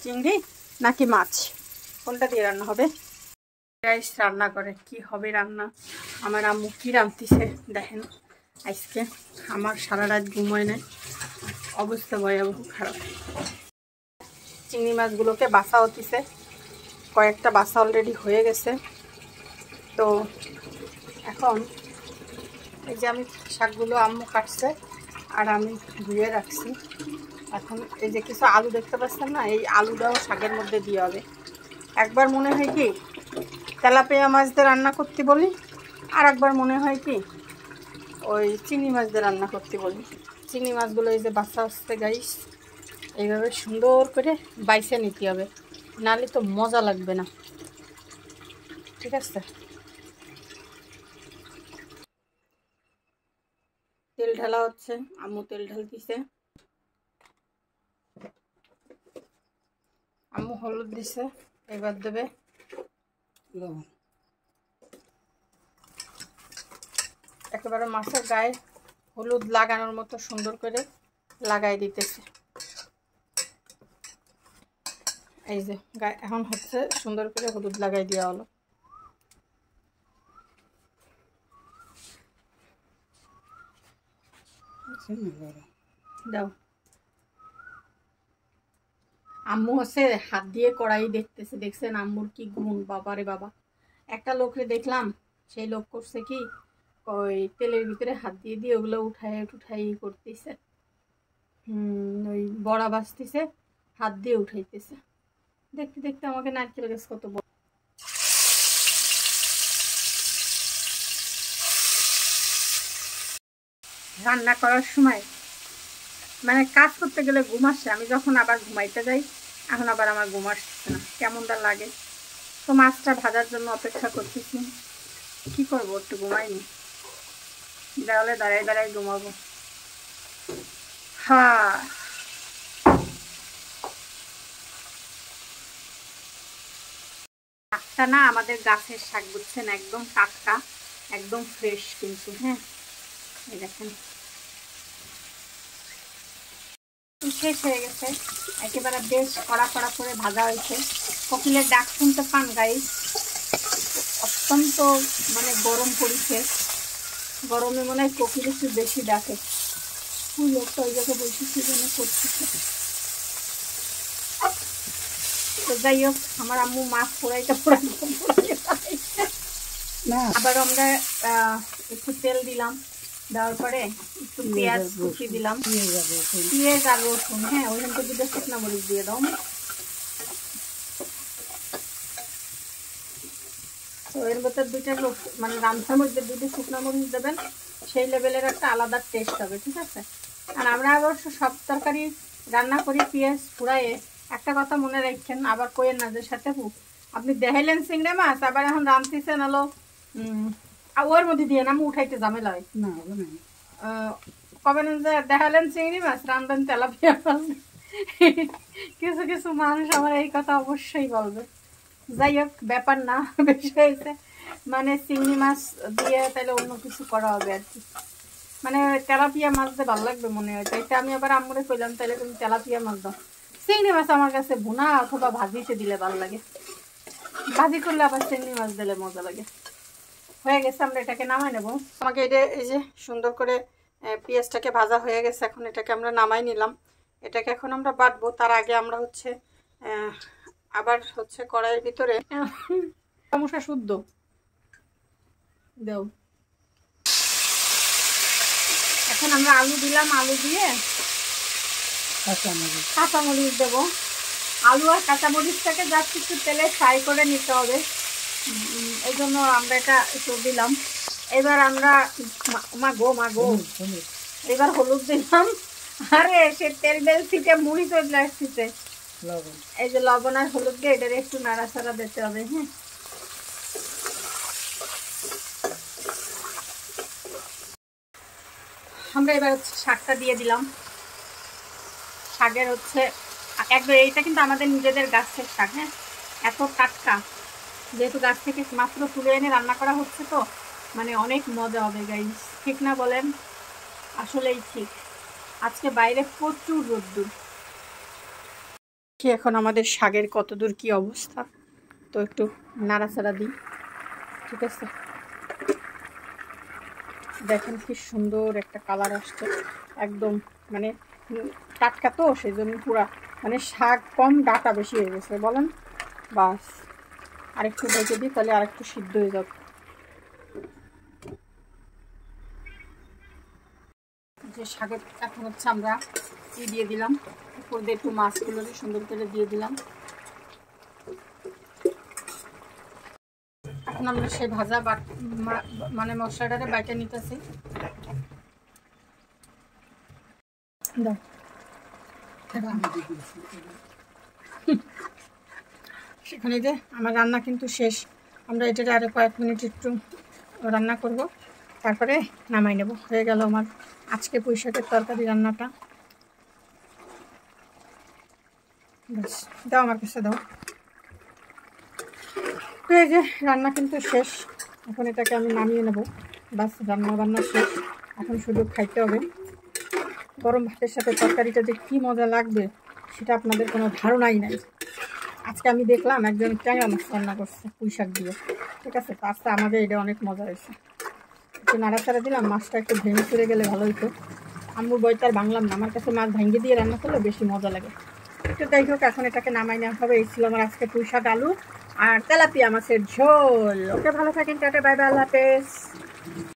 চিংড়ি নাকি মাছ, কোনটা দিয়ে রান্না হবে? গাইস রান্না করে কি হবে রান্না, আমার আম্মু কি রাঁধতেছে দেখেন। আজকে আমার সারা রাত ঘুমোয় না, অবস্থা ভয়াবহ খারাপ। চিংড়ি মাছগুলোকে বাছা হতিছে, কয়েকটা বাছা অলরেডি হয়ে গেছে। তো এখন এই যে আমি শাকগুলো আম্মু কাটছে আর আমি ধুয়ে রাখছি। এখন এই যে কিছু আলু দেখতে পাচ্ছেন না, এই আলুটাও শাকের মধ্যে দিয়ে হবে। একবার মনে হয় কি তেলাপিয়া মাছ দিয়ে রান্না করতে বলি, আর একবার মনে হয় কি ওই চিংড়ি মাছ দিয়ে রান্না করতে বলি। চিংড়ি মাছগুলো এই যে বাছা হচ্ছে গাইস, এইভাবে সুন্দর করে বাইছে নিতে হবে, নাহলে তো মজা লাগবে না। ঠিক আছে, তেল ঢালা হচ্ছে, আম্মু তেল ঢালতিছে। আম্মু হলুদ দিছে, এবার দেবে লবণ। একেবারে মাছের গায়ে হলুদ লাগানোর মতো সুন্দর করে লাগাই দিতেছে। এই যে গায়ে এখন হচ্ছে সুন্দর করে হলুদ লাগাই দেওয়া হলো। দাও, আম্মু হচ্ছে হাত দিয়ে কড়াই দেখতেছে, দেখছেন আম্মুর কি গুণ, বাবারে বাবা। একটা লোকরে দেখলাম, সেই লোক করছে কি ওই তেলের ভিতরে হাত দিয়ে দিয়ে ওগুলো উঠাই করতেছে। ওই বড়া ভাজতেছে, হাত দিয়ে উঠাইতেছে। দেখতে দেখতে আমাকে নারকেল গাছ কত বড়। রান্না করার সময় মানে কাজ করতে গেলে ঘুম আসে, আমি যখন আবার ঘুমাইতে যাই এখন আবার আমার ঘুম আসছে না, কেমনটা লাগে। তো মাছটা ভাজার জন্য অপেক্ষা করতেছি, কি করবো, একটু ঘুমাইনি, দেওয়ালে দাঁড়াই দাঁড়াই ঘুমাবো। হ্যাঁ, শাকটা না আমাদের গাছের শাক বুঝছেন, একদম টাটকা, একদম ফ্রেশ কিন্তু। হ্যাঁ এই দেখেন শেষ হয়ে গেছে, একেবারে বেশ কড়া কড়া করে ভাজা হয়েছে। কোকিলের ডাক শুনতে পান গাইস, অত্যন্ত মানে গরম পড়েছে, গরমে মনে হয় কোকিল একটু বেশি ডাকে। ওই লোকটা ওই জায়গায় বসেছে যেন করতেছে। তো যাই হোক, আমার আম্মু মাছ পোড়াইতে আবার আমরা একটু তেল দিলাম, দেওয়ার পরে একটু পেঁয়াজ কুচি দিলাম, পেঁয়াজ আর রসুন। হ্যাঁ ওইখান থেকে 2টা শুকনো মরিচ দিয়ে দাও। তো এর ভেতর 2টা মানে রান্নার মধ্যে 2টা শুকনো মরিচ দেবেন, সেই লেভেলের একটা আলাদা টেস্ট হবে। ঠিক আছে, আর আমরা অবশ্য সব তরকারি রান্না করি পেঁয়াজ ফুরাইয়ে। একটা কথা মনে রাখছেন, আবার কইেন না যে সাথে আপনি দেখাইলেন চিংড়ি মাছ আবার এখন রাঁধতেছেন হলো ওর মধ্যে দিয়ে না, আমি উঠাইতে ঝামেলা হয় না। কবেন যে দেখালেন চিংড়ি মাছ রাঁধবেন তেলাপিয়া মাছ। কিছু কিছু মানুষ আমার এই কথা অবশ্যই বলবে। যাই হোক ব্যাপার না, বেশি হয়েছে মানে চিংড়ি মাছ দিয়ে তাহলে অন্য কিছু করা হবে আর কি। মানে তেলাপিয়া মাছ দিয়ে ভালো লাগবে মনে হয়, তাইতে আমি আবার আম্মুরে কইলাম তাহলে তুমি তেলাপিয়া মাছ দাও। চিংড়ি মাছ আমার কাছে ভুনা অথবা ভাজিতে দিলে ভালো লাগে, ভাজি করলে আবার চিংড়ি মাছ দিলে মজা লাগে। হয়ে গেছে, আমরা এটাকে নামাই নেব। আমাকে এটা এই যে সুন্দর করে পেঁয়াজটাকে ভাজা হয়ে গেছে, এখন এটাকে আমরা নামাই নিলাম। এটাকে এখন আমরা বাটবো, তার আগে আমরা হচ্ছে আবার হচ্ছে কড়াইয়ের ভিতরে মশলা শুদ্ধ দেও। এখন আমরা আলু দিলাম, আলু দিয়ে কাঁচামরিচ দেবো। আলু আর কাঁচামরিচটাকে জাস্ট একটু তেলে ফ্রাই করে নিতে হবে, এই জন্য আমরা এটা একটু দিলাম। এবার আমরা মাগো এবার হলুদ দিলাম। আরে সে তেল বেল থেকে মুড়ি চলে আসছে, এই যে লবণ আর হলুদ দিয়ে এটা একটু নাড়াচাড়া দিতে হবে। হ্যাঁ আমরা এবার হচ্ছে শাকটা দিয়ে দিলাম। শাকের হচ্ছে একবার এইটা কিন্তু আমাদের নিজেদের গাছের শাক। হ্যাঁ এত টাটকা, যেহেতু গাছ থেকে মাত্র তুলে এনে রান্না করা হচ্ছে, তো মানে অনেক মজা হবে গাইস, ঠিক না বলেন? আসলেই ঠিক। আজকে বাইরে প্রচুর রোদ্দুর। কি এখন আমাদের শাকের কতদূর কি অবস্থা, তো একটু নাড়াচাড়া দিই। ঠিক আছে, দেখেন কি সুন্দর একটা কালার আসছে, একদম মানে টাটকা, তো সেই জন্য পুরা মানে শাক কম ডাটা বেশি হয়ে গেছে বলেন। বাস আরেকটু ঢেকে দিই, তাহলে আরেকটু সিদ্ধ হয়ে যাবে। যে শাকের এখন হচ্ছে আমরা দিয়ে দিলাম উপর দিয়ে একটু মাছগুলো সুন্দর করে দিয়ে দিলাম। এখন আমরা সেই ভাজা মানে মশলাটারে বাইটে নিতেছি। সেখানে যে আমার রান্না কিন্তু শেষ, আমরা এটাকে আরো কয়েক মিনিট একটু রান্না করব, তারপরে নামাই নেব। হয়ে গেল আমার আজকে পুঁই শাকের তরকারি রান্নাটা। ব্যাস, দাও আমার কাছে দাও। তো এই যে রান্না কিন্তু শেষ, এখন এটাকে আমি নামিয়ে নেব। বাস রান্না বান্না শেষ, এখন শুধু খাইতে হবে। গরম ভাতের সাথে তরকারিটা যে কী মজা লাগবে সেটা আপনাদের কোনো ধারণাই নাই। আজকে আমি দেখলাম একজন ট্যাংরা মাছ রান্না করছে পুঁই শাক দিয়ে। ঠিক আছে, তো আজকে আমাদের এটা অনেক মজা হয়েছে। একটু নাড়াচাড়া দিলাম, মাছটা একটু ভেঙে চড়ে গেলে ভালো হতো। আম্মুর বইতে আর বাংলাম না, আমার কাছে মাছ ভেঙে দিয়ে রান্না করলে বেশি মজা লাগে। একটু যাই হোক, এখন এটাকে নামাই নেওয়া হবে। এই ছিল আমার আজকে পুঁই শাক, আলু আর তেলাপিয়া মাছের ঝোল। ওকে, ভালো থাকেন, টাটা, বাই বাই, আল্লাহ হাফেজ।